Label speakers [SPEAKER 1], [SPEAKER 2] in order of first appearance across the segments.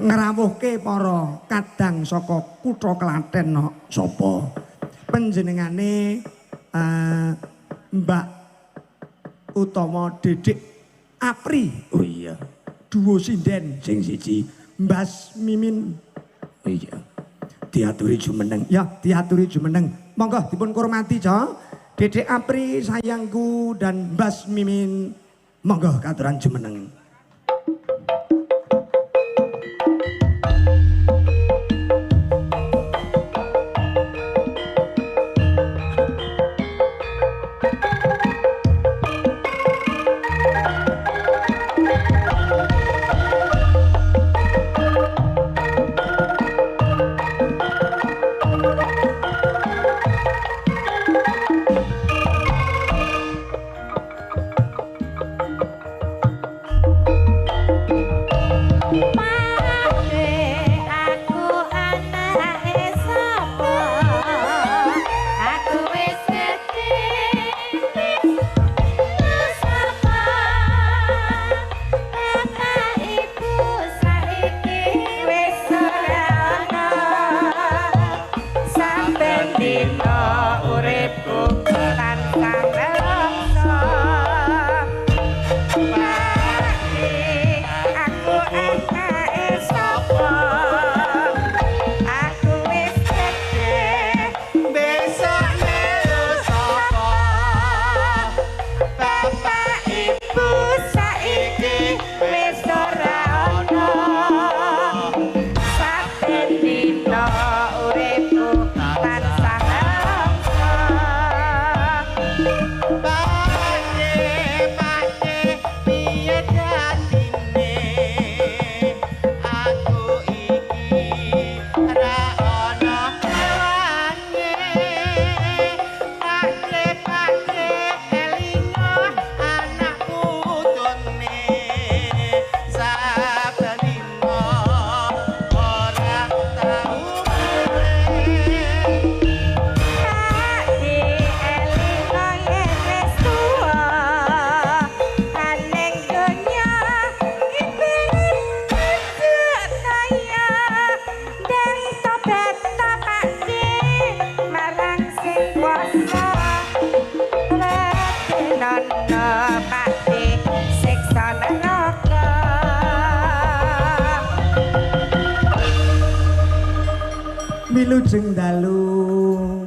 [SPEAKER 1] ngrawuhke para kadang saka kutha Klaten no. Sapa? Panjenengane Mbak utama Dedek Apri.
[SPEAKER 2] Oh iya.
[SPEAKER 1] Duo sinden
[SPEAKER 2] Sing siji.
[SPEAKER 1] Mbas Mimin.
[SPEAKER 2] Oh iya. Diaturi jumeneng.
[SPEAKER 1] Ya, diaturi jumeneng. Monggo dipun kurmati, Jo. Dedek Apri sayangku dan Mbas Mimin. Monggo katuran jumeneng. Wilujeng dalu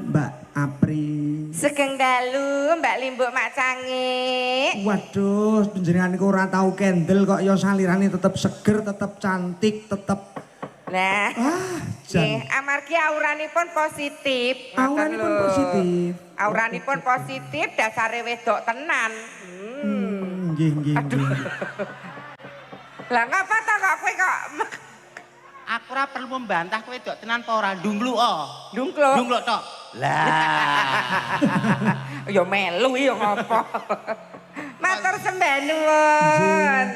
[SPEAKER 1] Mbak Apri.
[SPEAKER 3] Sugeng dalu Mbak Limbuk Mak Cangik.
[SPEAKER 1] Waduh, panjenengan niku ora tau kendel kok ya salirane tetep seger, tetep cantik, tetep.
[SPEAKER 3] Nah.
[SPEAKER 1] Jan.
[SPEAKER 3] Amargi auranipun positif.
[SPEAKER 1] Auranipun positif.
[SPEAKER 3] Auranipun positif dasare wedok tenan.
[SPEAKER 1] Nggih, nggih.
[SPEAKER 3] Lah ngapa ta kok kowe kok
[SPEAKER 4] aku ora perlu membantah kowe dok tenan apa ora ndungkluk
[SPEAKER 3] ndungkluk.
[SPEAKER 4] Ndungkluk tok. Lah.
[SPEAKER 3] Ya melu ya ngopo. Matur sembah nuwun.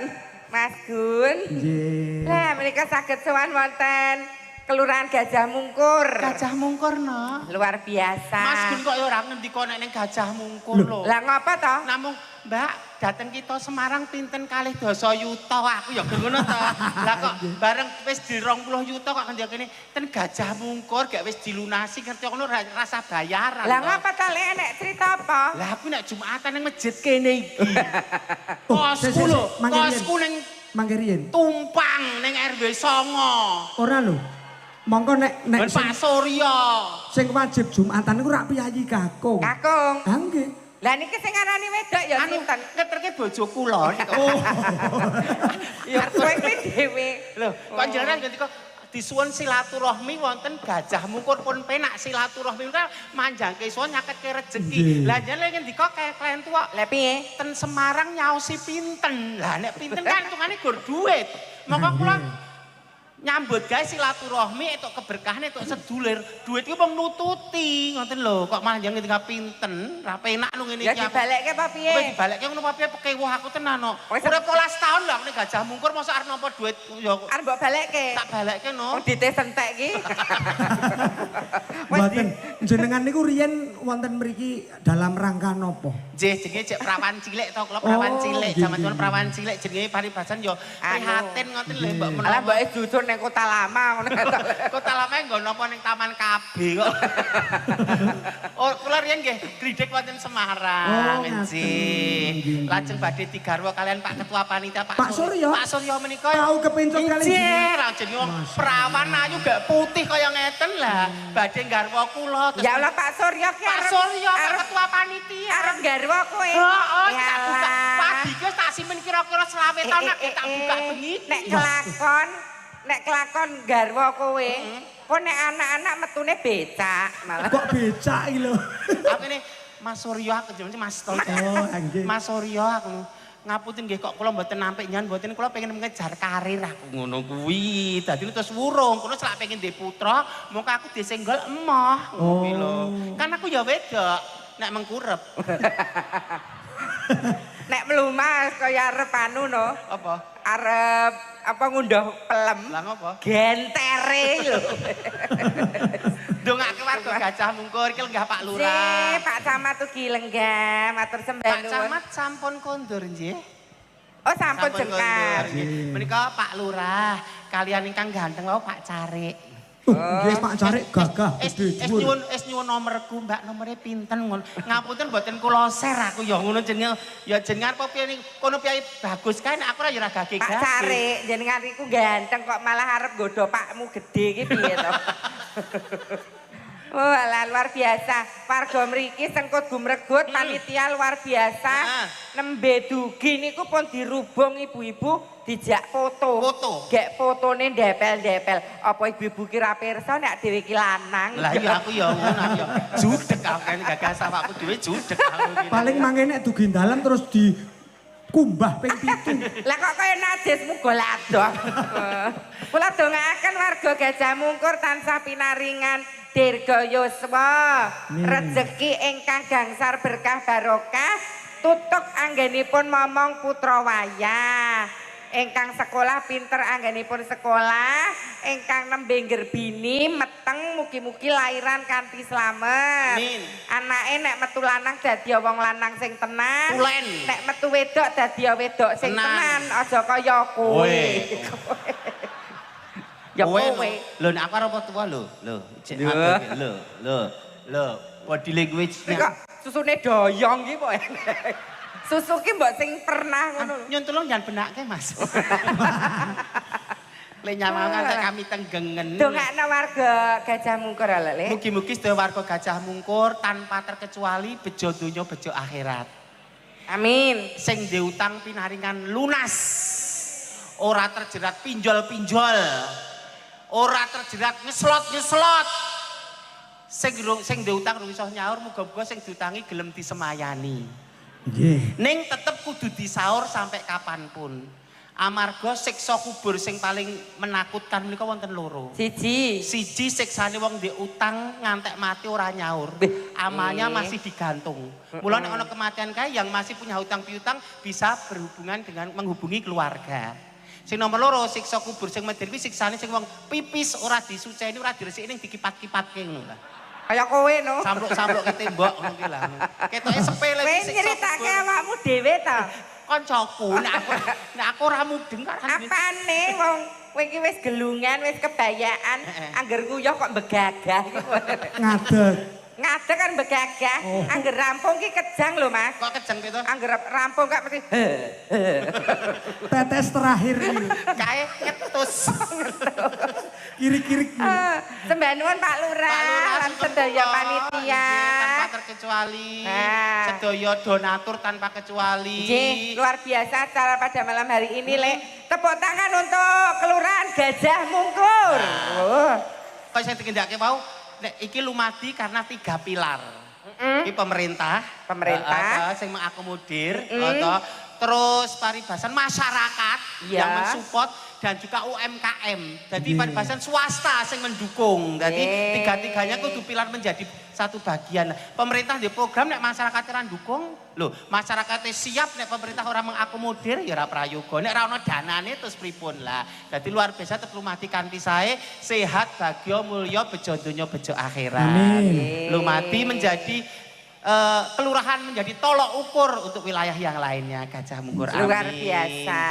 [SPEAKER 3] Mas Gun.
[SPEAKER 1] Nggih.
[SPEAKER 3] Lah menika saged sowan wonten Kelurahan Gajah Mungkur.
[SPEAKER 4] Gajah Mungkur no.
[SPEAKER 3] Luar biasa.
[SPEAKER 4] Mas Gun kok ora ngendika nek ning Gajah Mungkur lho.
[SPEAKER 3] Lah ngapa to?
[SPEAKER 4] Namung Mbak, dateng kita Semarang pinten kalih dasa yuta aku ya ngono to. Lah kok bareng wis di 20 yuta kok ngendika kene ten Gajah Mungkur gak wis dilunasi ngerti ngono rasa bayaran.
[SPEAKER 3] Lah ngapa ta lek enek cerita apa?
[SPEAKER 4] Lah aku nek Jumatan ning masjid kene iki. Kosku lho, kosku ning
[SPEAKER 1] mangke riyen.
[SPEAKER 4] Tumpang ning RW 9.
[SPEAKER 1] Ora lho. Mongko nek
[SPEAKER 4] Pak Surya.
[SPEAKER 1] Sing wajib Jumatan niku rak piyayi kakung.
[SPEAKER 3] Kakung.
[SPEAKER 1] Ha nggih.
[SPEAKER 3] Lah niki sing arani wedok ya sinten?
[SPEAKER 4] Ngeterke bojo kula.
[SPEAKER 1] Oh.
[SPEAKER 3] Ya kowe iki dhewe.
[SPEAKER 4] Lho, kok jenengan ngendika disuwun silaturahmi wonten Gajah Mungkur pun penak silaturahmi kan manjangke suwun nyaketke rejeki. Lah jenengan ngendika kaya tuwa.
[SPEAKER 3] Lah piye?
[SPEAKER 4] Ten Semarang nyaosi pinten. Lah nek pinten kan hitungane gur duit. Monggo kula nyambut gawe silaturahmi entuk keberkahan entuk sedulur. Duit iki wong nututi, ngoten lho. Kok malah jeneng ngendika pinten? Ra penak lho ngene iki.
[SPEAKER 3] Ya dibalekke apa piye?
[SPEAKER 4] Kowe dibalekke ngono apa piye pekewuh aku tenan kok. Urip 12 tahun lho aku ning Gajah Mungkur mosok arep nampa duit ya
[SPEAKER 3] arep mbok balekke.
[SPEAKER 4] tak balekke no.
[SPEAKER 3] Wong ditesentek iki.
[SPEAKER 1] Mboten jenengan niku riyen wonten mriki dalam rangka napa?
[SPEAKER 4] Nggih, jenenge cek prawan cilik to, kula prawan cilik. Jaman perawan cilik jenenge paribasan ya prihatin ngoten lho Mbak.
[SPEAKER 3] Alah mbok jujur ning Kota Lama ngono.
[SPEAKER 4] Kota Lama nggo napa ning Taman KB kok. Oh, kula riyen nggih gridhek wonten Semarang. Nggih. Lajeng badhe digarwa kalian Pak Ketua Panitia
[SPEAKER 1] Pak Suryo.
[SPEAKER 4] Pak Suryo menika
[SPEAKER 1] Tahu kepencet kali ini.
[SPEAKER 4] Nggih, jenenge wong perawan ayu gak putih kaya ngeten lah. Badhe garwa kula terus.
[SPEAKER 3] Ya Allah Pak Suryo ki
[SPEAKER 4] Pak Suryo Pak Ketua Panitia.
[SPEAKER 3] arep garwa kowe.
[SPEAKER 4] Heeh,
[SPEAKER 3] Ya
[SPEAKER 4] tak buka.
[SPEAKER 3] Allah.
[SPEAKER 4] Pagi ki tak simen kira-kira selawe tahun tak buka bengi.
[SPEAKER 3] Nek kelakon garwa kowe, kok nek anak-anak metune becak malah.
[SPEAKER 1] Kok becak iki lho.
[SPEAKER 4] Aku ini Mas Suryo aku jenenge Mas Tol.
[SPEAKER 1] Oh, nggih.
[SPEAKER 4] Mas Suryo aku ngapunten nggih kok kula mboten nampik nyan mboten kula pengen mengejar karir aku ngono kuwi. Dadi terus wurung kula selak pengen ndek putra, mongko aku disenggol emoh ngono kuwi lho. Kan aku ya wedok nek mengkurep.
[SPEAKER 3] Nek mlumas kaya arep anu no.
[SPEAKER 4] Apa?
[SPEAKER 3] Arep apa ngunduh pelem.
[SPEAKER 4] Lah ngopo?
[SPEAKER 3] Gentere lho.
[SPEAKER 4] Dongake warga Gajah Mungkur iki lenggah Pak
[SPEAKER 3] Si,
[SPEAKER 4] Lurah.
[SPEAKER 3] Pak Camat ugi lenggah, matur sembah
[SPEAKER 4] Pak
[SPEAKER 3] nuwun.
[SPEAKER 4] Camat sampun kondur nggih.
[SPEAKER 3] Oh sampun jengkar.
[SPEAKER 4] Menika Pak Lurah, kalian ingkang ganteng wau Pak Carik.
[SPEAKER 1] Nggih Pak Carik gagah gede dhuwur.
[SPEAKER 4] Es nyuwun nomorku, Mbak, nomere pinten ngono. Ngapunten mboten kula share aku ya ngono jenenge ya jenengan apa piye kono piye bagus kae nek aku ora ya ora gage-gage.
[SPEAKER 3] Pak Carik, jenengan iku ganteng kok malah arep nggodho pakmu gede iki piye to? Oh, alah luar biasa. Warga mriki sengkut gumregut panitia luar biasa. Nembe dugi niku pun dirubung ibu-ibu dijak foto.
[SPEAKER 4] Foto.
[SPEAKER 3] Gek fotone ndepel-ndepel. Apa ibu-ibu ki ra pirsa nek dhewe ki lanang.
[SPEAKER 4] Lah iya aku ya ngono aku ya. Judeg aku kan gagas awakku dhewe judeg aku iki.
[SPEAKER 1] Paling mangene dugi dalan terus di kumbah ping 7.
[SPEAKER 3] Lah kok kaya najis muga ladoh. Kula dongaaken warga Gajah Mungkur tansah pinaringan dirga yuswa, rezeki ingkang gangsar berkah barokah, tutuk anggenipun momong putra wayah. Ingkang sekolah pinter anggenipun sekolah, ingkang nembe gerbini meteng mugi-mugi lairan kanthi slamet.
[SPEAKER 4] Amin.
[SPEAKER 3] Anake nek metu lanang dadi wong lanang sing tenan.
[SPEAKER 4] Tulen.
[SPEAKER 3] Nek metu wedok dadi wedok sing
[SPEAKER 4] Tenan.
[SPEAKER 3] tenan, aja kaya kowe. Ya kowe.
[SPEAKER 4] Lho nek aku arep tua lho. Cek lho. Body language-nya.
[SPEAKER 3] Kok susune doyong iki kok enek. Susu ki mbok sing pernah ngono.
[SPEAKER 4] Nyun tulung jangan benake Mas. Le nyamangan kami tenggengen.
[SPEAKER 3] Dongakno warga Gajah Mungkur lho, Le.
[SPEAKER 4] Mugi-mugi sedaya warga Gajah Mungkur tanpa terkecuali bejo donya bejo akhirat.
[SPEAKER 3] Amin.
[SPEAKER 4] Sing diutang pinaringan lunas. Ora terjerat pinjol-pinjol. Ora terjerat ngeslot-ngeslot. Sing diutang rung iso nyaur muga-muga sing diutangi gelem disemayani.
[SPEAKER 1] Nggih.
[SPEAKER 4] Ning tetep kudu disaur sampai kapanpun. Amarga siksa kubur sing paling menakutkan menika wonten loro.
[SPEAKER 3] Siji.
[SPEAKER 4] Siji siksane wong ndek utang ngantek mati ora nyaur. Amalnya masih digantung. Mula nek ana kematian kae yang masih punya hutang piutang bisa berhubungan dengan menghubungi keluarga. Sing nomor loro siksa kubur sing medhir kuwi siksane sing wong pipis ora disuceni ora diresiki ning dikipat-kipatke ngono lah.
[SPEAKER 3] Kaya kowe no.
[SPEAKER 4] Sampluk-sampluk ke tembok ngono ki lah. Ketoke sepele
[SPEAKER 3] Kowe
[SPEAKER 4] siksa
[SPEAKER 3] nyeritake
[SPEAKER 4] kubur.
[SPEAKER 3] awakmu dhewe to.
[SPEAKER 4] Koncoku nek aku ora mudeng kok
[SPEAKER 3] Apane wong kowe iki wis gelungan, wis kebayaan, angger nguyuh kok begagah.
[SPEAKER 1] Ngadeg.
[SPEAKER 3] Ngadeg kan begagah, angger rampung ki kejang lho Mas.
[SPEAKER 4] kok kejeng gitu.
[SPEAKER 3] Angger rampung kok mesti
[SPEAKER 1] Tetes terakhir ini.
[SPEAKER 4] Kae ngetus.
[SPEAKER 1] Kiri-kiri.
[SPEAKER 3] Sembah nuwun Pak Lurah lan sedaya panitia.
[SPEAKER 4] Tanpa terkecuali.
[SPEAKER 3] Nah.
[SPEAKER 4] Sedaya donatur tanpa kecuali.
[SPEAKER 3] Nggih, luar biasa acara pada malam hari ini, Lek. Tepuk tangan untuk Kelurahan Gajah Mungkur. Oh.
[SPEAKER 4] Kok saya dikendake mau nek iki lumadi karena 3 pilar. Iki pemerintah sing mengakomodir atau terus paribasan masyarakat
[SPEAKER 3] Iya.
[SPEAKER 4] yang mensupport dan juga UMKM. Jadi paribasan swasta sing mendukung. Jadi tiga-tiganya kudu pilar menjadi satu bagian. Pemerintah di program nek masyarakat ora ndukung, lho, masyarakatnya siap nek pemerintah orang mengakomodir ya ora prayoga. Nek ora ono danane terus pripun lah. Jadi luar biasa tetep lumadi kanthi sae, sehat, bagya, mulya, bejo donya, bejo akhirat.
[SPEAKER 1] Amin.
[SPEAKER 4] Lumadi menjadi kelurahan menjadi tolok ukur untuk wilayah yang lainnya. Gajah Mungkur.
[SPEAKER 3] Luar
[SPEAKER 4] Amin.
[SPEAKER 3] biasa.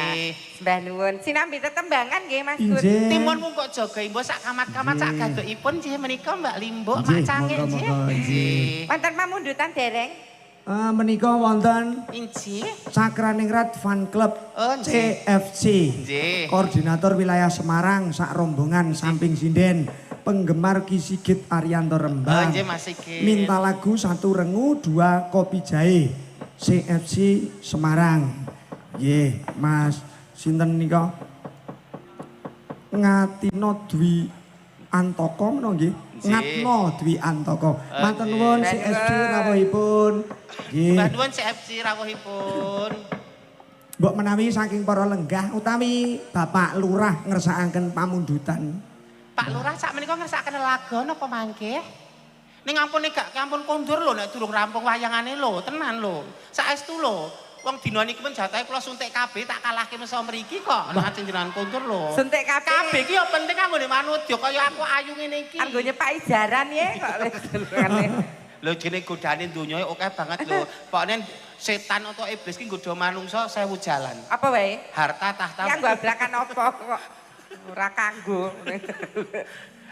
[SPEAKER 4] Nggih.
[SPEAKER 3] Mbah nuwun. Sinambi tetembangan nggih Mas Gun.
[SPEAKER 1] Injih.
[SPEAKER 4] Timun mungkok jaga imbo sak kamat-kamat sak gadokipun nggih menika Mbak Limbo, Mak
[SPEAKER 1] Nggih,
[SPEAKER 4] Cangil nggih.
[SPEAKER 1] monggo-monggo,
[SPEAKER 4] Nggih.
[SPEAKER 3] Wonten pamundutan dereng?
[SPEAKER 1] Menika wonten
[SPEAKER 4] Injih.
[SPEAKER 1] Cakraningrat Fan Club
[SPEAKER 4] Oh, nggih.
[SPEAKER 1] CFC.
[SPEAKER 4] Nggih.
[SPEAKER 1] Koordinator wilayah Semarang sak rombongan samping sinden. Penggemar Ki Sigit Arianto
[SPEAKER 4] Oh,
[SPEAKER 1] Rembang.
[SPEAKER 4] nggih Mas Sigit.
[SPEAKER 1] Minta lagu 1 rengu 2 kopi jahe. CFC Semarang. Nggih, Mas sinten nika? Ngatino Dwi Antoko menawa nggih. Ngatno Dwi Antoko. Matur nuwun CFC rawuhipun. Nggih.
[SPEAKER 4] Mbak nuwun CFC rawuhipun.
[SPEAKER 1] Mbok menawi saking para lenggah utawi Bapak Lurah ngersakaken pamundutan.
[SPEAKER 4] Pak Lurah sak menika ngersakaken lagu napa mangke? Ning ampun gak ampun kondur lho nek durung rampung wayangane lho, tenan lho. Saestu lho. Wong dina niki men jatahe kula suntik kabeh tak kalahke meso mriki kok. Nek jenengan kondur lho.
[SPEAKER 3] Suntik kabeh.
[SPEAKER 4] Kabeh iki ya penting kanggo manudya kaya aku ayu ngene iki.
[SPEAKER 3] Kanggo nyepaki jaran ya kok lho.
[SPEAKER 4] Lho jene godane donya oke banget lho. Pokoknya setan atau iblis ki nggodha manungsa 1000 jalan.
[SPEAKER 3] Apa wae?
[SPEAKER 4] Harta tahta.
[SPEAKER 3] Kanggo abrakan apa kok? Ora kanggo.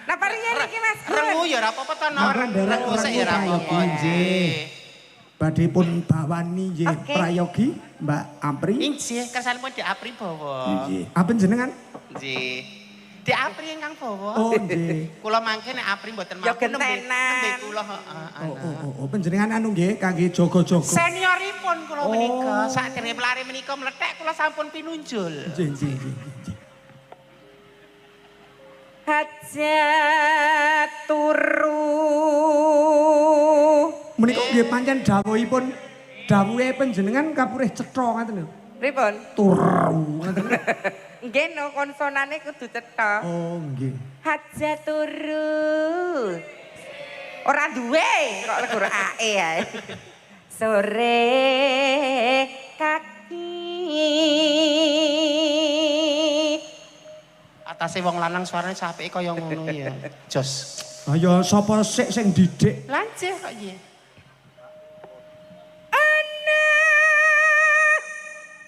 [SPEAKER 3] Napa riyen iki Mas Gun?
[SPEAKER 4] Rengu ya ora apa-apa to, Nok.
[SPEAKER 1] Mangga nderek
[SPEAKER 4] Rengu sik ya ora
[SPEAKER 1] rengu
[SPEAKER 4] apa-apa.
[SPEAKER 1] prayogi, nggih. Badhe pun bawani nggih
[SPEAKER 3] Oke.
[SPEAKER 1] prayogi Mbak Apri.
[SPEAKER 4] Injih kersanipun Dik Apri bawa.
[SPEAKER 1] Nggih. Apa jenengan?
[SPEAKER 4] Nggih. Dik Apri ingkang bawa.
[SPEAKER 1] Oh nggih.
[SPEAKER 4] Kula mangke nek Apri mboten
[SPEAKER 3] Ya
[SPEAKER 4] mampu nembe
[SPEAKER 3] gentenan.
[SPEAKER 4] kula
[SPEAKER 1] Oh, panjenengan anu nggih kangge jaga-jaga.
[SPEAKER 4] senioripun kula
[SPEAKER 1] Oh.
[SPEAKER 4] menika. Sakdene pelari menika mlethek kula sampun pinunjul.
[SPEAKER 1] Nggih, nggih, nggih, nggih.
[SPEAKER 3] Hajat turu.
[SPEAKER 1] Menika nggih pancen dawuhe panjenengan kapurih cetha ngoten lho.
[SPEAKER 3] Pripun?
[SPEAKER 1] Turu ngoten.
[SPEAKER 3] Nggih no konsonane kudu cetha.
[SPEAKER 1] Oh nggih.
[SPEAKER 3] Hajat turu. Ora duwe kok legur ae ae. Sore kaki.
[SPEAKER 4] Atase wong lanang suarane sapike kaya ngono ya. Jos.
[SPEAKER 1] Ayo sapa sik sing didik?
[SPEAKER 4] Lancih kok iki.
[SPEAKER 3] Ana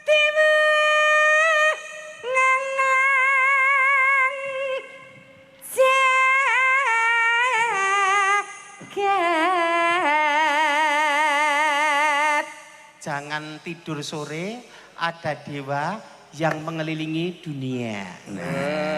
[SPEAKER 3] tiba ngangang jagat.
[SPEAKER 4] Jangan tidur sore, ada dewa yang mengelilingi dunia.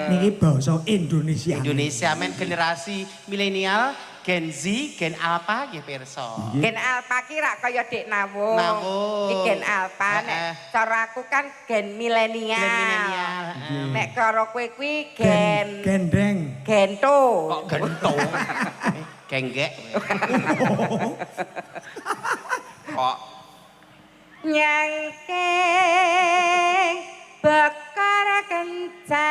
[SPEAKER 1] Niki basa Indonesia.
[SPEAKER 4] Indonesia men generasi milenial, Gen Z, Gen Alpha nggih pirsa.
[SPEAKER 3] Gen alpha ki rak kaya Dik Nawung.
[SPEAKER 4] Nawung.
[SPEAKER 3] Iki gen alpha nek cara aku kan gen milenial.
[SPEAKER 4] Gen milenial.
[SPEAKER 3] Nek cara kowe kuwi gen
[SPEAKER 1] Gendeng.
[SPEAKER 3] gento.
[SPEAKER 4] Kok gento? Genggek. Kok
[SPEAKER 3] Nyangkeng bakar kencanane.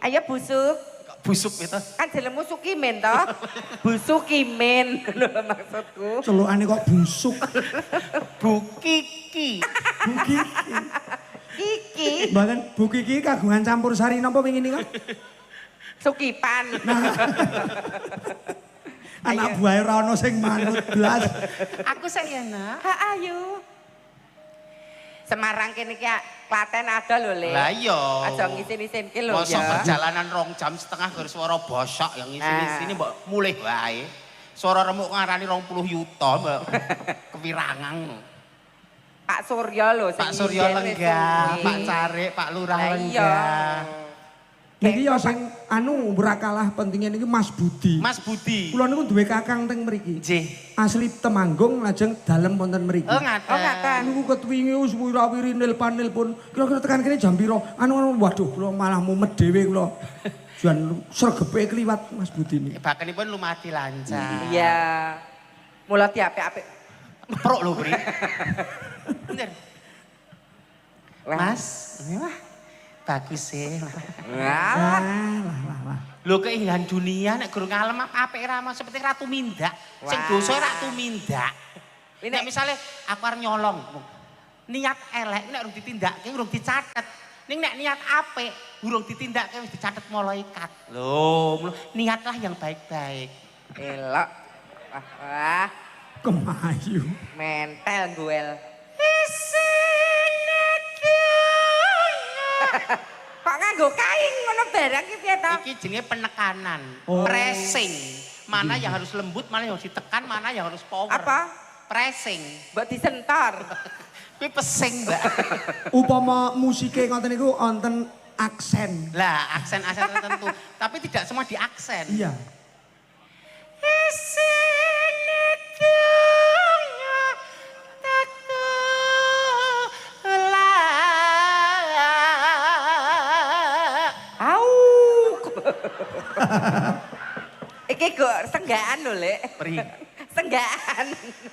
[SPEAKER 3] Ayo busuk.
[SPEAKER 4] busuk itu.
[SPEAKER 3] Kan jenengmu Sukimin toh? Busukimin lho maksudku.
[SPEAKER 1] Celukane kok busuk.
[SPEAKER 4] Bu Kiki.
[SPEAKER 1] Bu Kiki.
[SPEAKER 3] Kiki
[SPEAKER 1] Mboten Bu Kiki kagungan campur sari napa wingi nika?
[SPEAKER 3] Sukipan.
[SPEAKER 1] Anak buahe ora ono sing manut blas.
[SPEAKER 4] Aku saya nak.
[SPEAKER 3] Ha ayo. Semarang kene iki Klaten ada lho, Le.
[SPEAKER 4] Lah iya.
[SPEAKER 3] Aja ngisin-isinke lho
[SPEAKER 4] Masa
[SPEAKER 3] ya.
[SPEAKER 4] perjalanan 2 jam setengah gara suara bosok yang ngisi-sini mbok mulih wae. Suara remuk ngarani 20 yuta mbok kewirangan.
[SPEAKER 3] Pak Surya lho
[SPEAKER 4] Pak Surya lenggah, Pak Carik, Pak Lurah
[SPEAKER 3] Lah iya.
[SPEAKER 4] lenggah.
[SPEAKER 1] Niki ya sing anu ora kalah pentingnya niki Mas Budi.
[SPEAKER 4] Mas Budi.
[SPEAKER 1] Kula niku duwe kakang teng mriki.
[SPEAKER 4] Nggih.
[SPEAKER 1] Asli Temanggung lajeng dalem wonten mriki.
[SPEAKER 4] Oh ngaten.
[SPEAKER 3] Oh ngaten.
[SPEAKER 1] Niku ketwingi wis wira-wiri nelpon. Kira-kira tekan kene jam pira? Anu waduh kula malah mumet dhewe kula. Jan sregepe kliwat Mas Budi niki.
[SPEAKER 4] Bakenipun lumadi lancar.
[SPEAKER 3] Iya. Mula diapik-apik.
[SPEAKER 4] Prok lho, Bri. Bener.
[SPEAKER 3] Wah.
[SPEAKER 4] Mas, wah. Bagus sih.
[SPEAKER 3] Wah.
[SPEAKER 1] Wah.
[SPEAKER 4] Lho keindahan dunia nek guru ngalem apik ra seperti Ratu Mindak. Sing
[SPEAKER 3] Wah.
[SPEAKER 4] dosa Ratu Mindak.
[SPEAKER 3] Ini-
[SPEAKER 4] Nek misale aku arep nyolong, niat elek nek urung ditindakke urung dicatet. Ning nek niat apik, urung ditindakke wis dicatet malaikat. Loh, niatlah yang baik-baik.
[SPEAKER 3] Elok. Wah,
[SPEAKER 1] Kemayu.
[SPEAKER 3] mentel guel. Kok nganggo kain ngono barang iki piye to?
[SPEAKER 4] Iki jenenge penekanan,
[SPEAKER 1] Oh.
[SPEAKER 4] pressing. Mana yang harus lembut, mana yang harus ditekan, mana yang harus power.
[SPEAKER 3] Apa?
[SPEAKER 4] Pressing.
[SPEAKER 3] Mbok disentor.
[SPEAKER 4] Kuwi pesing, Mbak.
[SPEAKER 1] Upama musike ngoten niku wonten aksen.
[SPEAKER 4] Lah, aksen-aksen tertentu, tapi tidak semua di aksen.
[SPEAKER 1] Iya.
[SPEAKER 3] Au. Iki kok senggaan lho, Lek.
[SPEAKER 4] Pri.
[SPEAKER 3] Senggaan.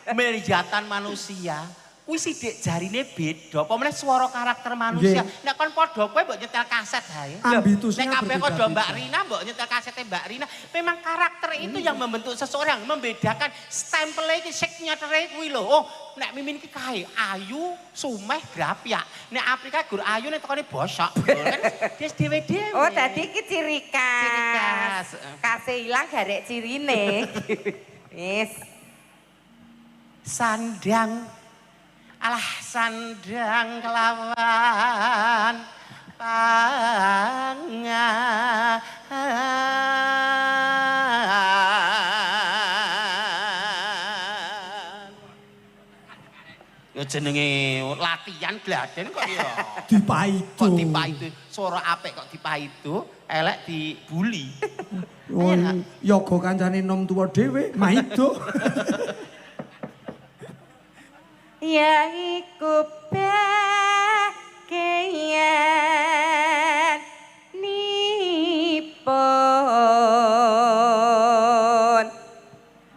[SPEAKER 4] Melihatkan manusia, kuwi sithik jarine beda. Apa meneh swara karakter manusia. Nek kon padha kowe mbok nyetel kaset hae.
[SPEAKER 1] Ambitusnya
[SPEAKER 4] Nek kabeh
[SPEAKER 1] berbeda-beda.
[SPEAKER 4] padha Mbak Rina mbok nyetel kasete Mbak Rina. Memang karakter itu yang membentuk seseorang, membedakan stempel iki signature kuwi lho. Oh, nek Mimin iki kae ayu, sumeh, grapyak. Nek Afrika gur ayu nek tekone bosok. Kan dia dhewe-dhewe.
[SPEAKER 3] Oh, tadi iki ciri khas.
[SPEAKER 4] Ciri khas.
[SPEAKER 3] Kase ilang garek cirine. Wis.
[SPEAKER 4] Sandang alah sandang kelawan pangan. Ya jenenge latihan gladen kok ya.
[SPEAKER 1] Dipaido.
[SPEAKER 4] Kok dipaido, suara apik kok dipaido, elek dibuli.
[SPEAKER 1] Wong yoga kancane nom tuwa dhewe, maido.
[SPEAKER 3] Ya iku bagian nipun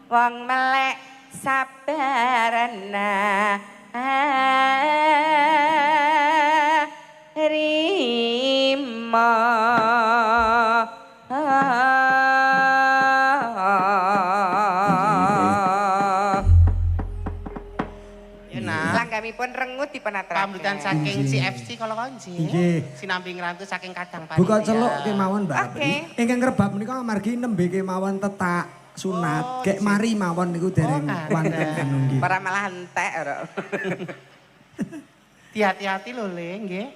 [SPEAKER 3] wong melek sabarana rima langgamipun rengut dipenaturaken.
[SPEAKER 4] Pambutan saking CFC kalau kau
[SPEAKER 1] Nggih.
[SPEAKER 4] Sinambi ngrantu saking kadang panitia.
[SPEAKER 1] Buka celuk kemawon Mbak.
[SPEAKER 3] Oke.
[SPEAKER 1] Ingkang kerbab menika amargi nembe kemawon tetak sunat.
[SPEAKER 4] Oh,
[SPEAKER 1] Kek mari mawon niku dereng
[SPEAKER 4] Oh,
[SPEAKER 1] wonten
[SPEAKER 4] kada.
[SPEAKER 1] anu nggih.
[SPEAKER 3] Para malah entek ora.
[SPEAKER 4] Hati-hati lho Le, nggih.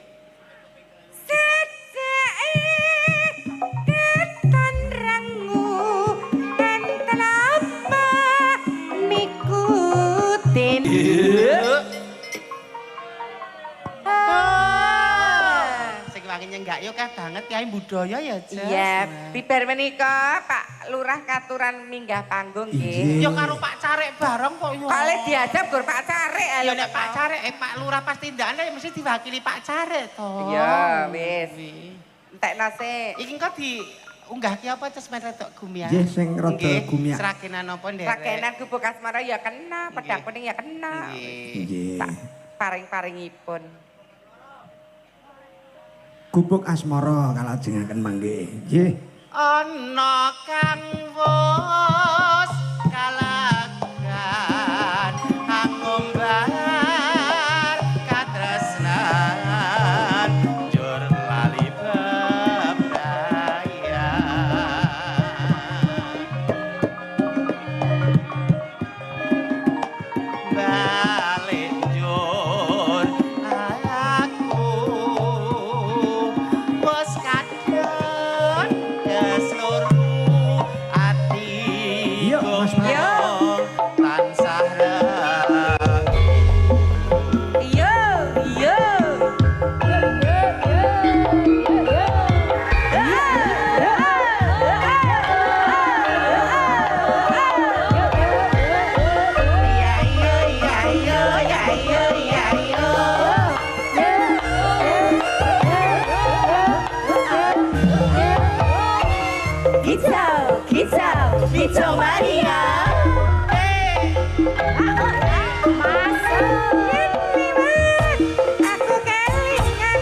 [SPEAKER 3] Ketan rangu enten apa mikutin.
[SPEAKER 4] Sing wangi nyenggak yo kah banget kiai budaya ya, Jas.
[SPEAKER 3] Iya, bibar menika Pak Lurah katuran minggah panggung nggih.
[SPEAKER 4] Yo karo Pak Carek bareng kok yo.
[SPEAKER 3] Kale diajab gur Pak Carek
[SPEAKER 4] Ya nek Pak Carek Pak Lurah pas tindakane mesti diwakili Pak Carek to.
[SPEAKER 3] Iya, wis. Entekno sik.
[SPEAKER 4] Iki kok diunggah ki apa terus men redok gumian.
[SPEAKER 1] Nggih sing rada
[SPEAKER 3] Nggih.
[SPEAKER 1] gumiak.
[SPEAKER 4] Seragenan apa nderek?
[SPEAKER 3] Rakenan gubuk asmara ya kena, pedang
[SPEAKER 4] Nggih.
[SPEAKER 3] kuning ya kena.
[SPEAKER 4] Nggih.
[SPEAKER 1] Nggih.
[SPEAKER 3] Tak paring-paringipun.
[SPEAKER 1] Gubuk asmara kalajengaken mangke. Nggih.
[SPEAKER 4] Ana kang wis kalagan angombar katresnan njur lali bebrayan balik njur aku wis kadang seluruh ati
[SPEAKER 1] Iya, Mas Mas.
[SPEAKER 3] Iya.
[SPEAKER 4] tansah ragu.
[SPEAKER 3] Iya, iya. Iya, iya, iya, iya, iya, iya, iya, iya. Kicau, kicau, kicau Maria. Aku kelingan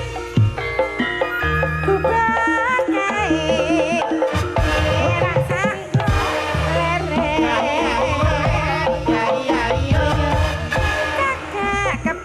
[SPEAKER 3] ku pakai rasa lereng kakak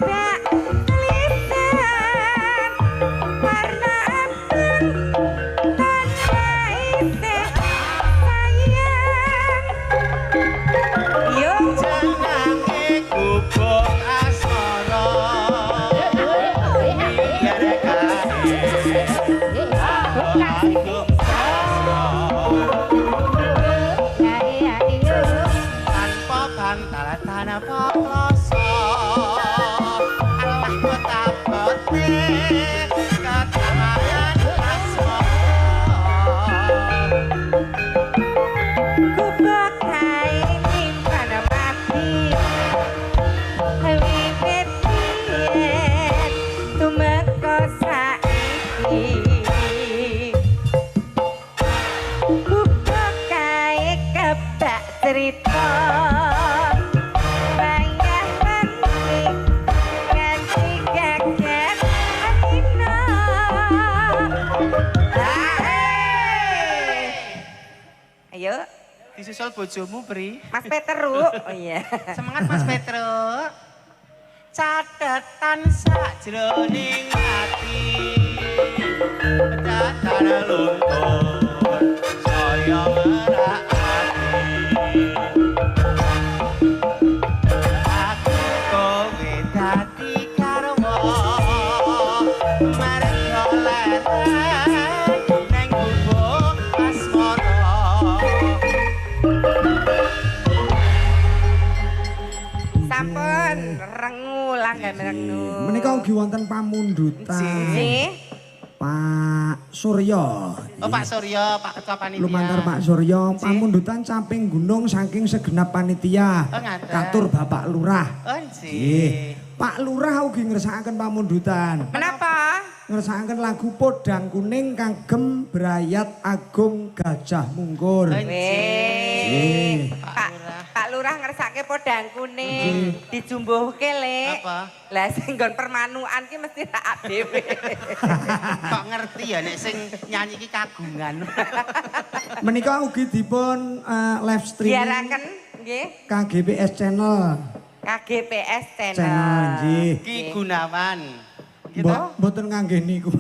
[SPEAKER 4] disusul bojomu, Bri.
[SPEAKER 3] Mas Peteru. Oh iya.
[SPEAKER 4] Semangat Mas Petro. Catetan sakjroning ati. Catetan luntur saya merak ati. Aku kowe dadi garwa merga lereng neng gubuk asmara.
[SPEAKER 3] Sampun rengu langgan rengu.
[SPEAKER 1] Menika ugi wonten pamundutan.
[SPEAKER 3] Nggih.
[SPEAKER 1] Pak Surya.
[SPEAKER 4] Oh Pak Surya, Pak Ketua Panitia.
[SPEAKER 1] Lumantar Pak Surya, pamundutan samping gunung saking segenap panitia.
[SPEAKER 4] Oh, ngaten.
[SPEAKER 1] Katur Bapak Lurah.
[SPEAKER 4] Oh
[SPEAKER 1] Nggih.
[SPEAKER 4] nggih.
[SPEAKER 1] Pak Lurah ugi ngersakaken pamundutan.
[SPEAKER 3] Menapa?
[SPEAKER 1] Ngersakaken lagu Podang Kuning kagem Brayat Agung Gajah Mungkur.
[SPEAKER 3] Weh.
[SPEAKER 4] Pak Lurah.
[SPEAKER 3] Pak Lurah ngersake podang kuning, dijumbuhke le.
[SPEAKER 4] Apa?
[SPEAKER 3] Lah sing nggon permanuan ki mesti tak dhewe.
[SPEAKER 4] Kok ngerti ya nek sing nyanyi iki kagungan.
[SPEAKER 1] Menika ugi dipun live streaming
[SPEAKER 3] Biaraken nggih
[SPEAKER 1] KGPS channel.
[SPEAKER 3] KGPS
[SPEAKER 1] Channel
[SPEAKER 3] channel.
[SPEAKER 1] nggih.
[SPEAKER 4] Ki Gunawan. Gitu.
[SPEAKER 1] Mboten ngangge niku.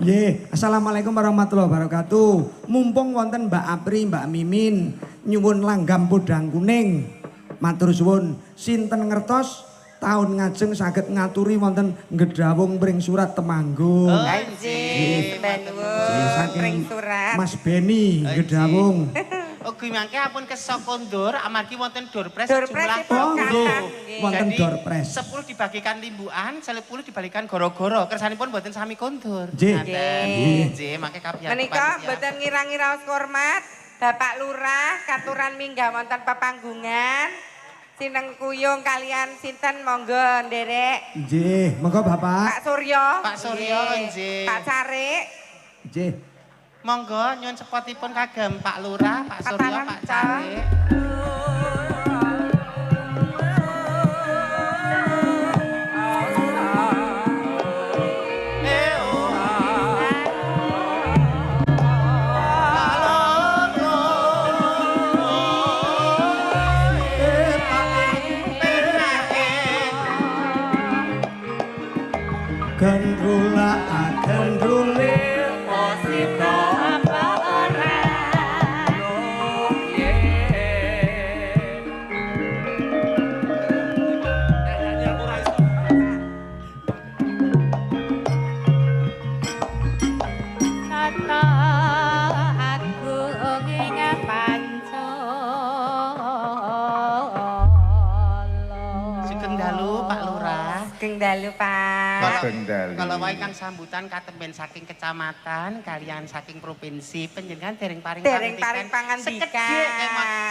[SPEAKER 1] Nggih, Assalamualaikum warahmatullahi wabarakatuh. Mumpung wonten Mbak Apri, Mbak Mimin nyuwun langgam Podang Kuning. Matur suwun, sinten ngertos taun ngajeng saged ngaturi wonten Gedawung Pring Surat Temanggung.
[SPEAKER 3] Nggih,
[SPEAKER 1] Saking
[SPEAKER 3] pring surat.
[SPEAKER 1] Mas Beni Gedawung.
[SPEAKER 4] Ugi mangke ampun kesok kondur amargi wonten doorpress
[SPEAKER 3] Doorpress
[SPEAKER 4] sejumlah
[SPEAKER 3] itu
[SPEAKER 1] Oh, nggih.
[SPEAKER 3] nggih.
[SPEAKER 1] Wonten
[SPEAKER 4] Jadi,
[SPEAKER 1] doorpress.
[SPEAKER 4] 10 dibagikan limbuan, 10 dibagikan goro-goro. Kersanipun mboten sami kondur.
[SPEAKER 1] Nggih.
[SPEAKER 3] Nggih.
[SPEAKER 4] Nggih, mangke kapian.
[SPEAKER 3] Menika mboten ngira-ngira hormat Bapak Lurah katuran minggah wonten pepanggungan. Sineng kuyung kalian sinten monggo nderek.
[SPEAKER 1] Nggih, monggo Bapak.
[SPEAKER 3] Pak Suryo.
[SPEAKER 4] Pak Suryo, nggih.
[SPEAKER 3] Pak Carik.
[SPEAKER 1] Nggih.
[SPEAKER 4] Monggo nyuwun sepotipun kagem Pak Lurah, Pak Suryo,
[SPEAKER 3] Patalan,
[SPEAKER 4] Pak
[SPEAKER 3] Cak.
[SPEAKER 4] Carik.
[SPEAKER 1] Gendrula gendrule
[SPEAKER 4] Sugeng dalu Pak Lurah.
[SPEAKER 3] Sugeng dalu Pak.
[SPEAKER 4] Kalau wae kang sambutan katemben saking kecamatan kalian saking provinsi panjenengan dereng paring
[SPEAKER 3] pangandikan.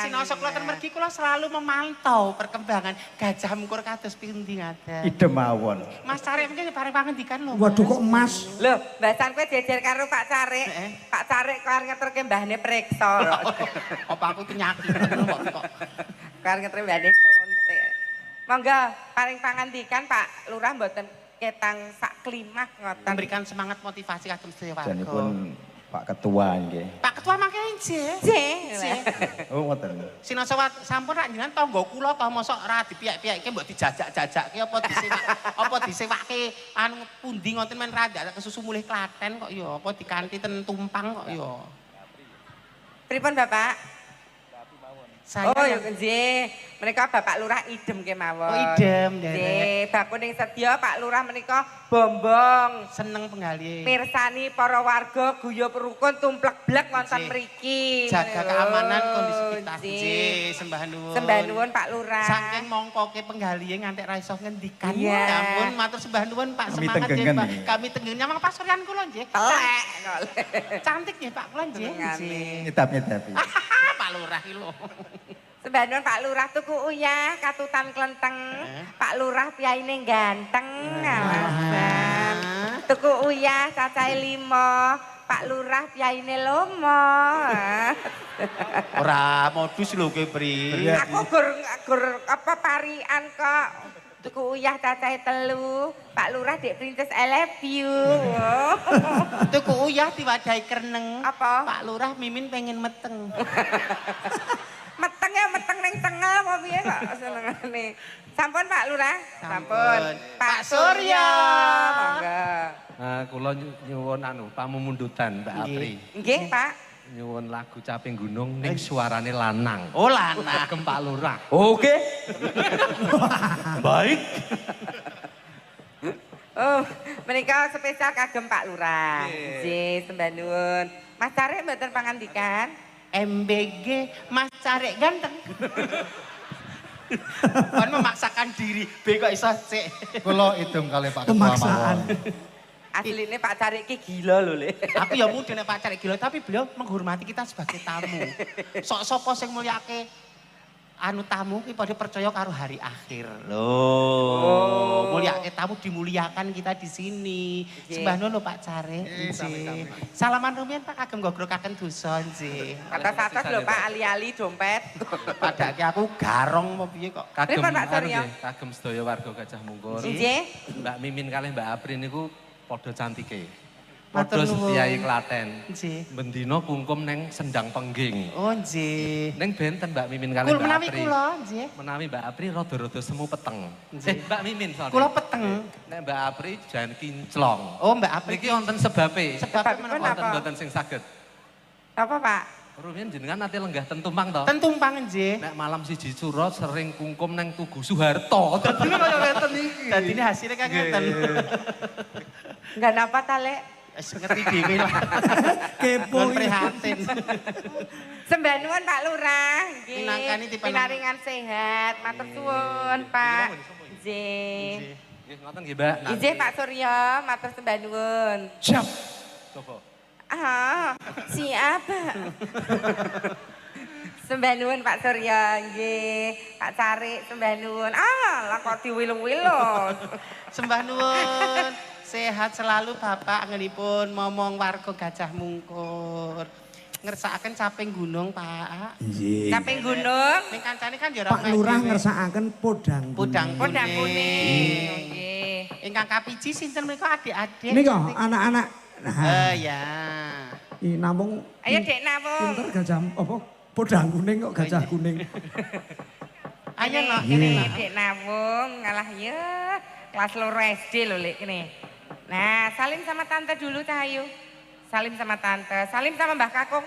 [SPEAKER 4] Sinoso kula ten mergi kula selalu memantau perkembangan Gajah Mungkur kados pundi ngaten.
[SPEAKER 2] Ide mawon.
[SPEAKER 4] Mas Carik mungkin paring pangandikan lho.
[SPEAKER 1] Waduh kok Mas.
[SPEAKER 3] Loh, bahasan kowe jejer karo Pak Carik.
[SPEAKER 4] Heeh.
[SPEAKER 3] Pak Carik karo ngeterke mbahne preksa.
[SPEAKER 4] Apa aku penyakitan kok.
[SPEAKER 3] Karo ngeterke mbahne sontek. Monggo paring pangandikan Pak Lurah mboten ketang sak klimah ngoten.
[SPEAKER 4] Memberikan semangat motivasi kagem sedaya warga.
[SPEAKER 2] Janipun Pak Ketua nggih.
[SPEAKER 4] Pak Ketua mangke nggih.
[SPEAKER 3] Nggih.
[SPEAKER 2] Oh ngoten.
[SPEAKER 4] Sinoso sampun rak jenengan tangga kula ta mosok ra dipiyak-piyakke mbok dijajak-jajakke apa disewake anu pundi ngoten men ra ndak kesusu mulih Klaten kok ya apa dikanthi ten Tumpang kok ya.
[SPEAKER 3] Pripun Bapak?
[SPEAKER 4] Saya
[SPEAKER 3] Oh, nggih. Menika Bapak Lurah idem kemawon.
[SPEAKER 4] Oh, idem, Derek.
[SPEAKER 3] Nggih, bakuning sedya Pak Lurah menika bombong.
[SPEAKER 4] seneng penggali.
[SPEAKER 3] Mirsani para warga guyub rukun tumplek-blek wonten
[SPEAKER 4] Nggih.
[SPEAKER 3] mriki.
[SPEAKER 4] Jaga keamanan kondisivitas.
[SPEAKER 3] Nggih.
[SPEAKER 4] Nggih, sembah nuwun.
[SPEAKER 3] Sembah nuwun Pak Lurah.
[SPEAKER 4] Saking mongkoke penggalihe ngantek ra iso ngendikan.
[SPEAKER 3] Iya.
[SPEAKER 4] Ya ampun, matur sembah nuwun Pak,
[SPEAKER 2] Kami
[SPEAKER 4] semangat
[SPEAKER 2] tenggengen,
[SPEAKER 4] Pak.
[SPEAKER 2] nggih.
[SPEAKER 4] Kami tenggen nyamang pasuryan kula nggih.
[SPEAKER 3] Telek.
[SPEAKER 4] Cantik nggih Pak kula nggih.
[SPEAKER 3] Senengane.
[SPEAKER 4] Nggih.
[SPEAKER 2] Nyedap-nyedap.
[SPEAKER 4] Pak Lurah iki lho.
[SPEAKER 3] Sembah nuwun Pak Lurah tuku uyah katutan klenteng. Pak Lurah piyaine ganteng. Alasan. Tuku uyah cacahe 5. Pak Lurah piyaine lomo.
[SPEAKER 4] Ora modus lho kowe, Pri.
[SPEAKER 3] Aku gur apa parian kok. Tuku uyah cacahe 3. Pak Lurah Dek Princess I love you.
[SPEAKER 4] Tuku uyah diwadahi kreneng.
[SPEAKER 3] Apa?
[SPEAKER 4] Pak Lurah Mimin pengen meteng.
[SPEAKER 3] Meteng ya meteng ning tengah apa piye kok senengane. Sampun Pak Lurah? Sampun. Pak Surya. Monggo.
[SPEAKER 5] Nah, kula nyuwun pamumundutan Mbak Apri.
[SPEAKER 3] Nggih, Pak.
[SPEAKER 5] Nyuwun lagu Caping Gunung ning suarane lanang.
[SPEAKER 4] Oh lanang.
[SPEAKER 5] Kagem Pak Lurah.
[SPEAKER 2] Oke.
[SPEAKER 5] Baik.
[SPEAKER 3] Oh, menika spesial kagem Pak Lurah. Nggih, sembah nuwun. Mas Carek mboten pangandikan?
[SPEAKER 4] MBG Mas Carek ganteng. Kan memaksakan diri, B kok iso sik.
[SPEAKER 2] Kula idem kali Pak Ketua
[SPEAKER 1] Pemaksaan.
[SPEAKER 2] mawon.
[SPEAKER 3] Asline Pak Carek ki gila lho, Le.
[SPEAKER 4] Aku ya mudhe nek Pak Carek gila, tapi beliau menghormati kita sebagai tamu. Sok sapa sing mulyake tamu ki pada percaya karo hari akhir. Loh, mulyake tamu dimuliakan kita di sini. Sembah nuwun Pak Carek. Nggih. Salaman rumiyin Pak kagem gogrokaken dosa nggih.
[SPEAKER 3] Atas-atas lho Pak, ali-ali dompet.
[SPEAKER 4] Padake aku garong apa piye kok.
[SPEAKER 5] Kagem
[SPEAKER 3] Pripun, Pak Surya?
[SPEAKER 5] kagem sedaya warga Gajah Mungkur.
[SPEAKER 3] Nggih.
[SPEAKER 5] Mbak Mimin kalih Mbak Apri niku padha cantike.
[SPEAKER 4] Matur
[SPEAKER 5] Padha
[SPEAKER 4] nuwun.
[SPEAKER 5] setiai Klaten.
[SPEAKER 4] Nggih.
[SPEAKER 5] Bendina kungkum neng Sendang Pengging.
[SPEAKER 4] Oh nggih.
[SPEAKER 5] Ning benten Mbak Mimin kalih
[SPEAKER 4] Kul
[SPEAKER 5] Mbak
[SPEAKER 4] menawi
[SPEAKER 5] Apri.
[SPEAKER 4] kula nggih.
[SPEAKER 5] Menawi Mbak Apri rada-rada semu peteng.
[SPEAKER 4] Nggih.
[SPEAKER 5] Mbak Mimin sorry.
[SPEAKER 4] Kula peteng.
[SPEAKER 5] Nek Mbak Apri jan kinclong.
[SPEAKER 4] Oh Mbak Apri
[SPEAKER 5] Niki wonten sebabe.
[SPEAKER 4] sebabnya
[SPEAKER 3] Sebab-
[SPEAKER 4] menapa?
[SPEAKER 5] Wonten mboten sing saged.
[SPEAKER 3] Apa Pak?
[SPEAKER 5] Rumiyin jenengan nate lenggah ten Tumpang to?
[SPEAKER 4] Tentumpang nggih.
[SPEAKER 5] Nek malam siji Suro sering kungkum neng Tugu Soeharto. Dadine kaya ngeten iki.
[SPEAKER 4] Dadine hasilnya kan ngeten.
[SPEAKER 3] Enggak napa ta, Lek?
[SPEAKER 4] Wis ngerti dhewe lah.
[SPEAKER 1] Kepo
[SPEAKER 4] Pun
[SPEAKER 1] iki.
[SPEAKER 4] prihatin.
[SPEAKER 3] Sembah nuwun Pak Lurah. Nggih.
[SPEAKER 4] Pinangkani tipe
[SPEAKER 3] Pinaringan sehat. Matur suwun, Pak. Nggih.
[SPEAKER 5] Nggih ngoten nggih, Mbak. Nah,
[SPEAKER 3] Nggih Pak Surya, matur sembah nuwun.
[SPEAKER 1] Siap.
[SPEAKER 5] coba.
[SPEAKER 3] Ah, siapa? Sembah nuwun Pak Surya, nggih. Pak Carik sembah nuwun. Ah, lah kok diwilung-wilung.
[SPEAKER 4] Sembah nuwun. Sehat selalu Bapak ngenipun momong warga Gajah Mungkur. Ngersakaken Caping Gunung, Pak.
[SPEAKER 1] Nggih.
[SPEAKER 3] Caping gunung,
[SPEAKER 4] Ning kancane kan ya
[SPEAKER 1] Pak Lurah ngersakaken podang.
[SPEAKER 4] Podang
[SPEAKER 3] podang kuning. Nggih.
[SPEAKER 4] Ingkang kapiji sinten menika adik-adik.
[SPEAKER 1] Nika anak-anak. Nah,
[SPEAKER 4] Ya.
[SPEAKER 1] ini namung
[SPEAKER 3] Ayo Dek Nawung.
[SPEAKER 1] pinter gajah apa podang kuning kok gajah kuning.
[SPEAKER 4] Ayo
[SPEAKER 3] Ini,
[SPEAKER 4] nak.
[SPEAKER 3] ini Dek Nawung ngalah ya. Kelas loro SD lho Lek kene. Nah, salim sama tante dulu Cahayu. Salim sama tante, salim sama Mbah Kakung.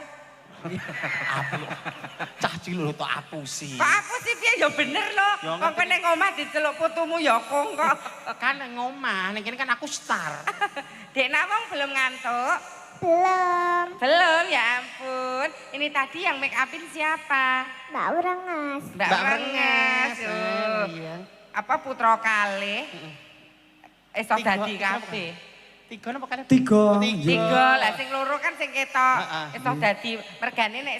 [SPEAKER 4] Cah cilik to apusi.
[SPEAKER 3] Kok aku sih piye ya bener lho.
[SPEAKER 4] Ya
[SPEAKER 3] Kok
[SPEAKER 4] ngerti.
[SPEAKER 3] ning omah diceluk putumu ya kong kok.
[SPEAKER 4] Kan ngomah, ning kene kan aku star.
[SPEAKER 3] Dek Nawung belum ngantuk?
[SPEAKER 6] Belum,
[SPEAKER 3] Belum, ya ampun. Ini tadi yang make upin siapa?
[SPEAKER 6] Mbak Urengas.
[SPEAKER 3] Mbak Rengas. Oh.
[SPEAKER 4] Iya.
[SPEAKER 3] Apa putra kalih? Esok
[SPEAKER 4] Tiga,
[SPEAKER 3] dadi
[SPEAKER 4] tiga
[SPEAKER 3] kabeh.
[SPEAKER 4] Tiga napa kalian?
[SPEAKER 1] Tiga.
[SPEAKER 3] Tiga, lah sing loro kan sing ketok.
[SPEAKER 4] Heeh.
[SPEAKER 3] Esok dadi mergane nek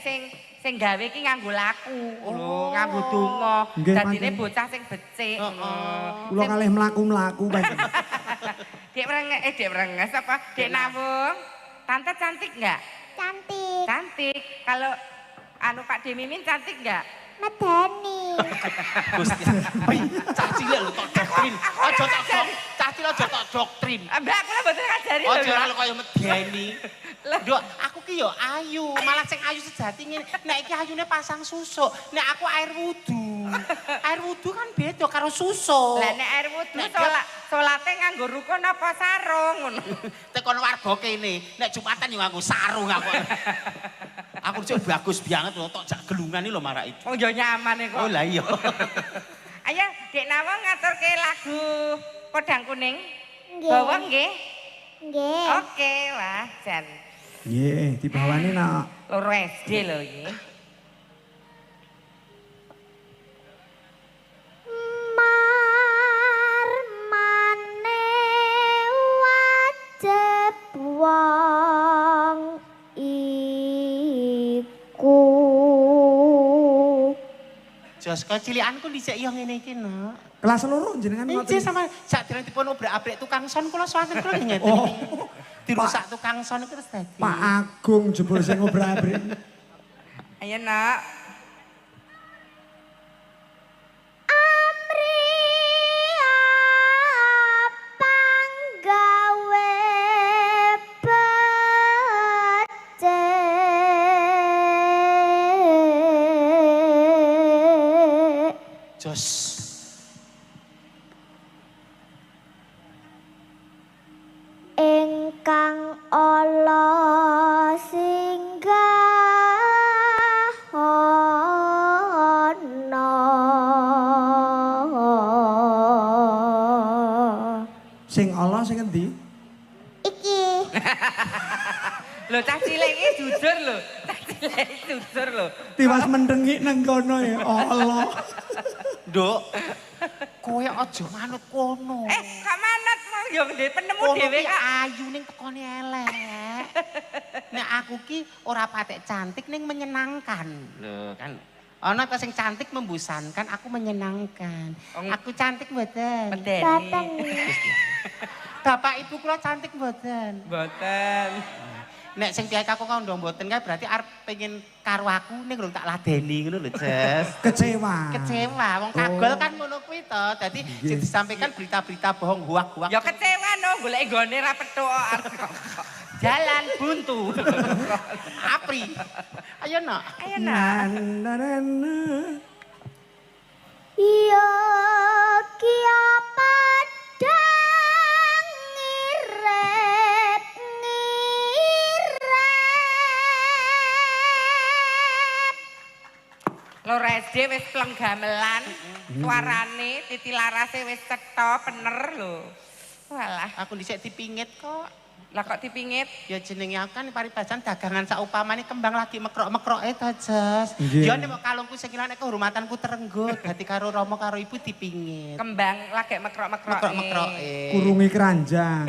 [SPEAKER 3] sing gawe iki nganggo laku. Lho, nganggo donga.
[SPEAKER 1] Nggih,
[SPEAKER 3] Dadine
[SPEAKER 1] pancen.
[SPEAKER 3] bocah sing becik.
[SPEAKER 4] Heeh.
[SPEAKER 1] Kula kalih mlaku-mlaku pancen.
[SPEAKER 3] Dek Rengas apa? Dek Nawung. Tante cantik enggak?
[SPEAKER 6] Cantik,
[SPEAKER 3] Cantik. Kalau Pak De Mimin cantik enggak?
[SPEAKER 6] medeni.
[SPEAKER 4] Gusti. Pi, cah cilik lho tok doktrin. Aja tok dok. Cah cilik aja tok doktrin.
[SPEAKER 3] Mbak, aku lah mboten ngajari lho.
[SPEAKER 4] Aja
[SPEAKER 3] Mbak.
[SPEAKER 4] lho kaya medeni. Nduk, aku ki yo ayu, malah sing ayu sejati ngene. Nek iki ayune pasang susuk, nek aku air wudu. Air wudu kan beda karo susuk.
[SPEAKER 3] Lah nek air wudu
[SPEAKER 4] Nek dia-
[SPEAKER 3] salate nganggo rukun apa sarung ngono.
[SPEAKER 4] Tekan warga kene, nek Jumatan yo nganggo sarung aku. Aku cek bagus banget lho, tok jak gelungan iki lho marak itu.
[SPEAKER 3] Wong yo nyaman kok.
[SPEAKER 4] Oh lah iya.
[SPEAKER 3] Ayo, Dek Nawang ngaturke lagu Podang Kuning.
[SPEAKER 6] Nggih.
[SPEAKER 3] Bawa nggih?
[SPEAKER 6] Nggih.
[SPEAKER 3] Oke, wah, jan.
[SPEAKER 1] Nggih, dibawani nak.
[SPEAKER 3] Loro SD lho iki.
[SPEAKER 6] Marmane wajib wong iku.
[SPEAKER 4] Jos kecilikanku dhisik yo ngene iki, Nak.
[SPEAKER 1] Kelas loro jenengan
[SPEAKER 4] Inci
[SPEAKER 1] ngoten.
[SPEAKER 4] sama sakdereng dipun obrak-abrik tukang son kula sawanten kula ngeten
[SPEAKER 1] Oh.
[SPEAKER 4] iki. Dirusak tukang son itu terus dadi.
[SPEAKER 1] Pak Agung jebul sing ngobrak-abrik.
[SPEAKER 3] Ayo, Nak.
[SPEAKER 6] Amri ingkang ala singgah ana.
[SPEAKER 1] Sing Allah sing endi?
[SPEAKER 6] Iki
[SPEAKER 3] Lho cah cilik iki jujur lho. Cah cilik iki jujur lho.
[SPEAKER 1] Tiwas mendengik nang kono ya Allah.
[SPEAKER 4] Nduk. Kowe aja manut kono.
[SPEAKER 3] Kok manut yo ndek penemu
[SPEAKER 4] Kono
[SPEAKER 3] dhewe
[SPEAKER 4] ki
[SPEAKER 3] kok.
[SPEAKER 4] ayu ning tekone elek. Nek aku ki ora patek cantik ning menyenangkan. Lho kan. Ana ta sing cantik membosankan, aku menyenangkan. Aku cantik mboten?
[SPEAKER 6] boten.
[SPEAKER 4] Bapak ibu kula cantik mboten?
[SPEAKER 3] Mboten.
[SPEAKER 4] Nek sing piyek aku kandha mboten kae berarti arep pengen karo aku ning urung tak ladeni ngono lho, Jes.
[SPEAKER 1] Kecewa.
[SPEAKER 4] Kecewa, wong kagol kan ngono kuwi to. Dadi sing disampaikan berita-berita bohong, huak-huak.
[SPEAKER 3] Ya kecewa no golek nggone ra petuk kok. Jalan buntu.
[SPEAKER 4] Apri. Ayo nak.
[SPEAKER 3] Ayo nak.
[SPEAKER 6] Iya ki padang ngiret.
[SPEAKER 3] Lores wis pleng gamelan, suarane titilarase wis cetha pener lho. Walah,
[SPEAKER 4] Aku dhisik dipingit kok.
[SPEAKER 3] lah kok dipingit?
[SPEAKER 4] Ya jenenge aku kan paribasan dagangan saupamane kembang lagi mekrok-mekroke to, Jes.
[SPEAKER 1] Nggih.
[SPEAKER 4] Ya nek kalungku sing nek kehormatanku terenggut, dadi karo Rama karo Ibu dipingit.
[SPEAKER 3] Kembang lagi mekrok-mekroke.
[SPEAKER 4] Mekrok-mekroke.
[SPEAKER 1] Kurungi keranjang.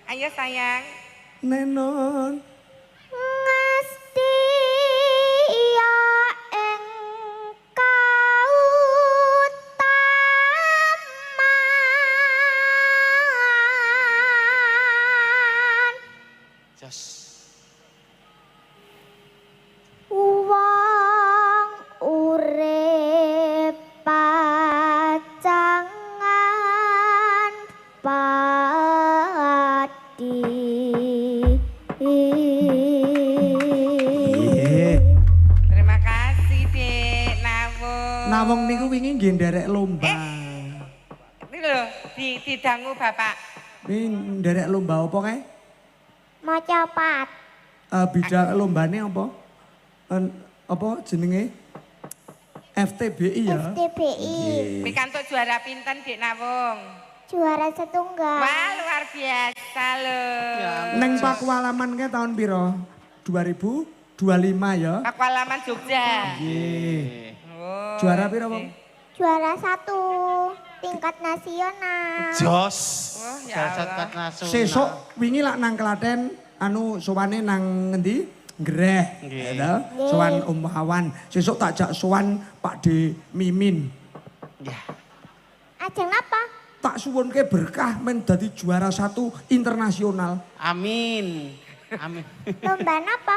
[SPEAKER 3] Ayo sayang.
[SPEAKER 1] Nenon.
[SPEAKER 6] Ngesti ya engkau taman.
[SPEAKER 4] Jos.
[SPEAKER 6] Wong urip pacangan pati.
[SPEAKER 3] Terima kasih, Dek Nawung.
[SPEAKER 1] Nawong niku wingi nggih nderek lomba.
[SPEAKER 3] Ini lho, didangu Bapak.
[SPEAKER 1] Ini nderek lomba apa kae?
[SPEAKER 6] Maca pat.
[SPEAKER 1] Bidang lombane apa? Apa jenenge? FTBI ya.
[SPEAKER 6] FTBI
[SPEAKER 3] Pikantuk juara pinten, Dek Nawung?
[SPEAKER 6] juara setunggal.
[SPEAKER 3] Wah, luar biasa lho.
[SPEAKER 1] Neng Pakualaman ke tahun piro? 2025 ya.
[SPEAKER 3] Pakualaman Jogja.
[SPEAKER 1] Nggih.
[SPEAKER 3] Oh,
[SPEAKER 1] Juara piro, Bang?
[SPEAKER 6] Juara 1 tingkat nasional.
[SPEAKER 4] Jos.
[SPEAKER 3] Oh, ya Allah.
[SPEAKER 4] nasional.
[SPEAKER 1] Sesuk wingi lak nang Klaten anu sowane nang ngendi? Greh.
[SPEAKER 4] Nggih.
[SPEAKER 1] Ya. Sowan Om Wawan. Sesuk tak jak sowan Pak D Mimin.
[SPEAKER 4] Ya.
[SPEAKER 6] Ajeng apa?
[SPEAKER 1] Tak suwunke berkah men dadi juara 1 internasional.
[SPEAKER 4] Amin. Amin.
[SPEAKER 6] Lomba apa?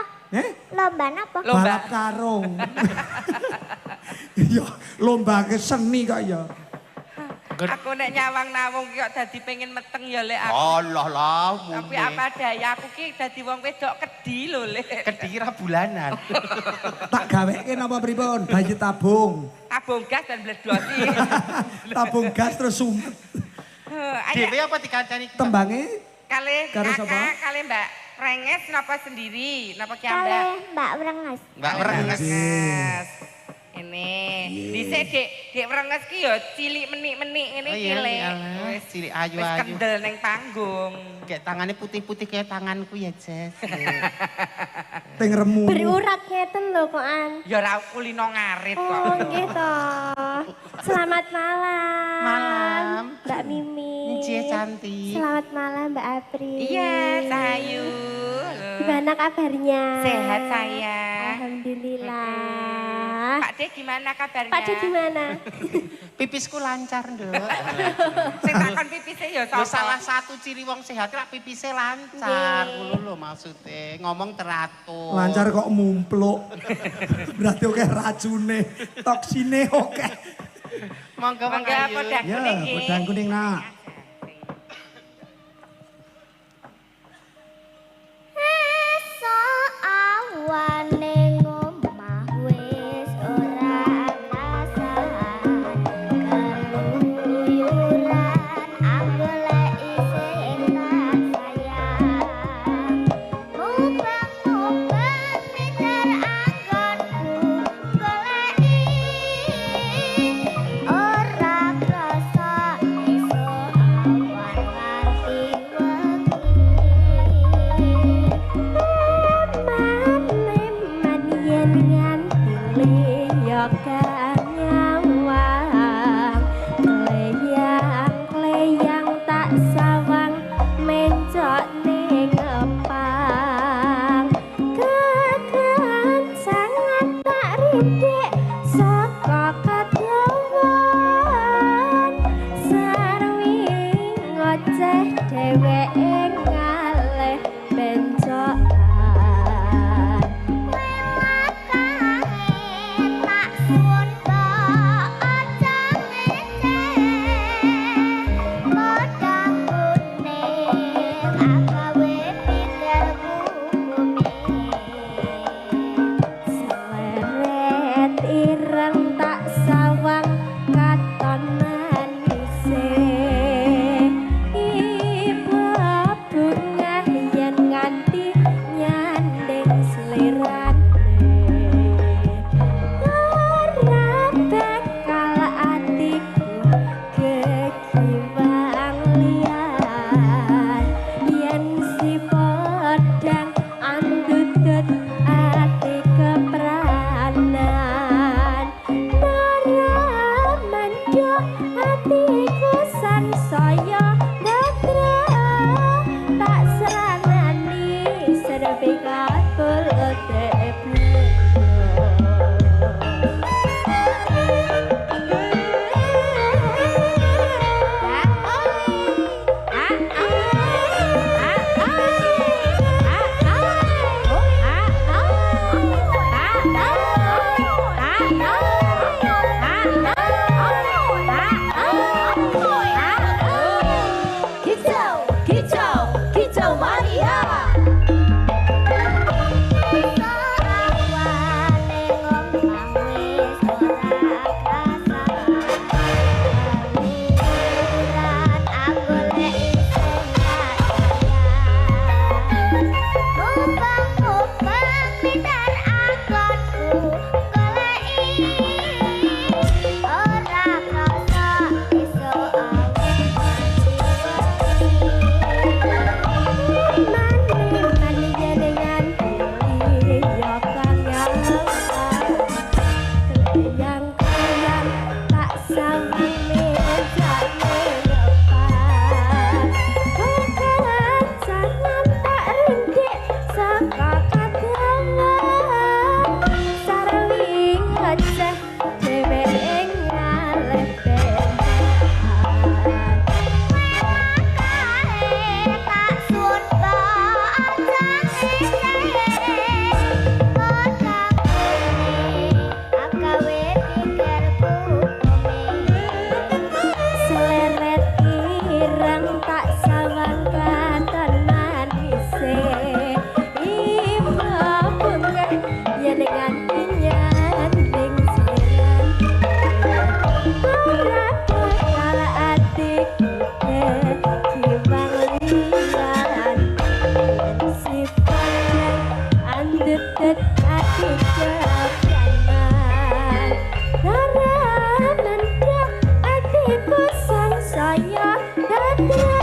[SPEAKER 6] Lomba apa?
[SPEAKER 3] Lomba.
[SPEAKER 1] Balap karung. Ya, lomba ke seni kok ya.
[SPEAKER 3] Aku nek nyawang Nawung kok dadi pengen meteng ya lek aku.
[SPEAKER 4] Allah lah.
[SPEAKER 3] Tapi apa daya aku ki dadi wong wedok kedi lho lek.
[SPEAKER 4] Kedira bulanan.
[SPEAKER 1] Tak gaweke napa pripun? Bayi tabung.
[SPEAKER 3] Tabung gas dan bledosi.
[SPEAKER 1] Tabung gas terus sumet.
[SPEAKER 3] Ayo
[SPEAKER 4] Dewe apa dikancani?
[SPEAKER 1] Tembange
[SPEAKER 3] kali
[SPEAKER 1] Karo sapa?
[SPEAKER 3] kakak, kali Mbak Renges napa sendiri? Napa ki Mbak?
[SPEAKER 6] Kali Mbak Brengas.
[SPEAKER 4] Mbak
[SPEAKER 3] Kali
[SPEAKER 4] Renges.
[SPEAKER 3] Renges. Ini, dhisik Dek Renges ki ya cilik menik-menik ngene
[SPEAKER 4] Oh
[SPEAKER 3] iki
[SPEAKER 4] iya,
[SPEAKER 3] lek.
[SPEAKER 4] alah,
[SPEAKER 3] Wis
[SPEAKER 4] cilik
[SPEAKER 3] wis
[SPEAKER 4] ayu-ayu.
[SPEAKER 3] kendel ning panggung.
[SPEAKER 4] Kayak tangannya putih-putih kayak tanganku ya, Jess.
[SPEAKER 1] teng remu.
[SPEAKER 6] Berurat ngeten lho kokan.
[SPEAKER 3] Ya ra kulino ngarit kok.
[SPEAKER 6] Oh gitu. Selamat malam.
[SPEAKER 4] Malam.
[SPEAKER 6] Mbak Mimi.
[SPEAKER 4] Cie cantik.
[SPEAKER 6] Selamat malam Mbak Apri.
[SPEAKER 3] Iya, Sayu.
[SPEAKER 6] Gimana kabarnya?
[SPEAKER 3] Sehat sayang.
[SPEAKER 6] Alhamdulillah.
[SPEAKER 3] Pak D gimana kabarnya?
[SPEAKER 6] Pak D gimana?
[SPEAKER 4] Pipisku lancar, Nduk.
[SPEAKER 3] Sing takon pipise ya
[SPEAKER 4] Lho
[SPEAKER 3] sapa?
[SPEAKER 4] salah satu ciri wong sehat lak pipisnya lancar.
[SPEAKER 6] Nggih.
[SPEAKER 4] Ngono lho maksudnya. Ngomong teratur.
[SPEAKER 1] Lancar kok mumpluk. Berarti oke racune, toksine oke.
[SPEAKER 4] Monggo
[SPEAKER 3] Mangga
[SPEAKER 4] Ayu.
[SPEAKER 3] podang
[SPEAKER 1] Ya,
[SPEAKER 3] kuning nggih.
[SPEAKER 1] podang kuning nak.
[SPEAKER 6] Esok awane ngomah wis ora rasahan keluyuran aku lek isih tak sayang dheweke ngalih bencokan tak suwun mbok aja ngeceh modang kuning agawe pikirku bumi seleret ireng tak sawang katon manise ibu bunga yen nganti nyanding slirane ora bakal atiku kekiwang liyan yen si podang andutut ati kepranan naramanjo atiku sansaya gatra tak seranani serbi katul Kicau Maria. Saya datang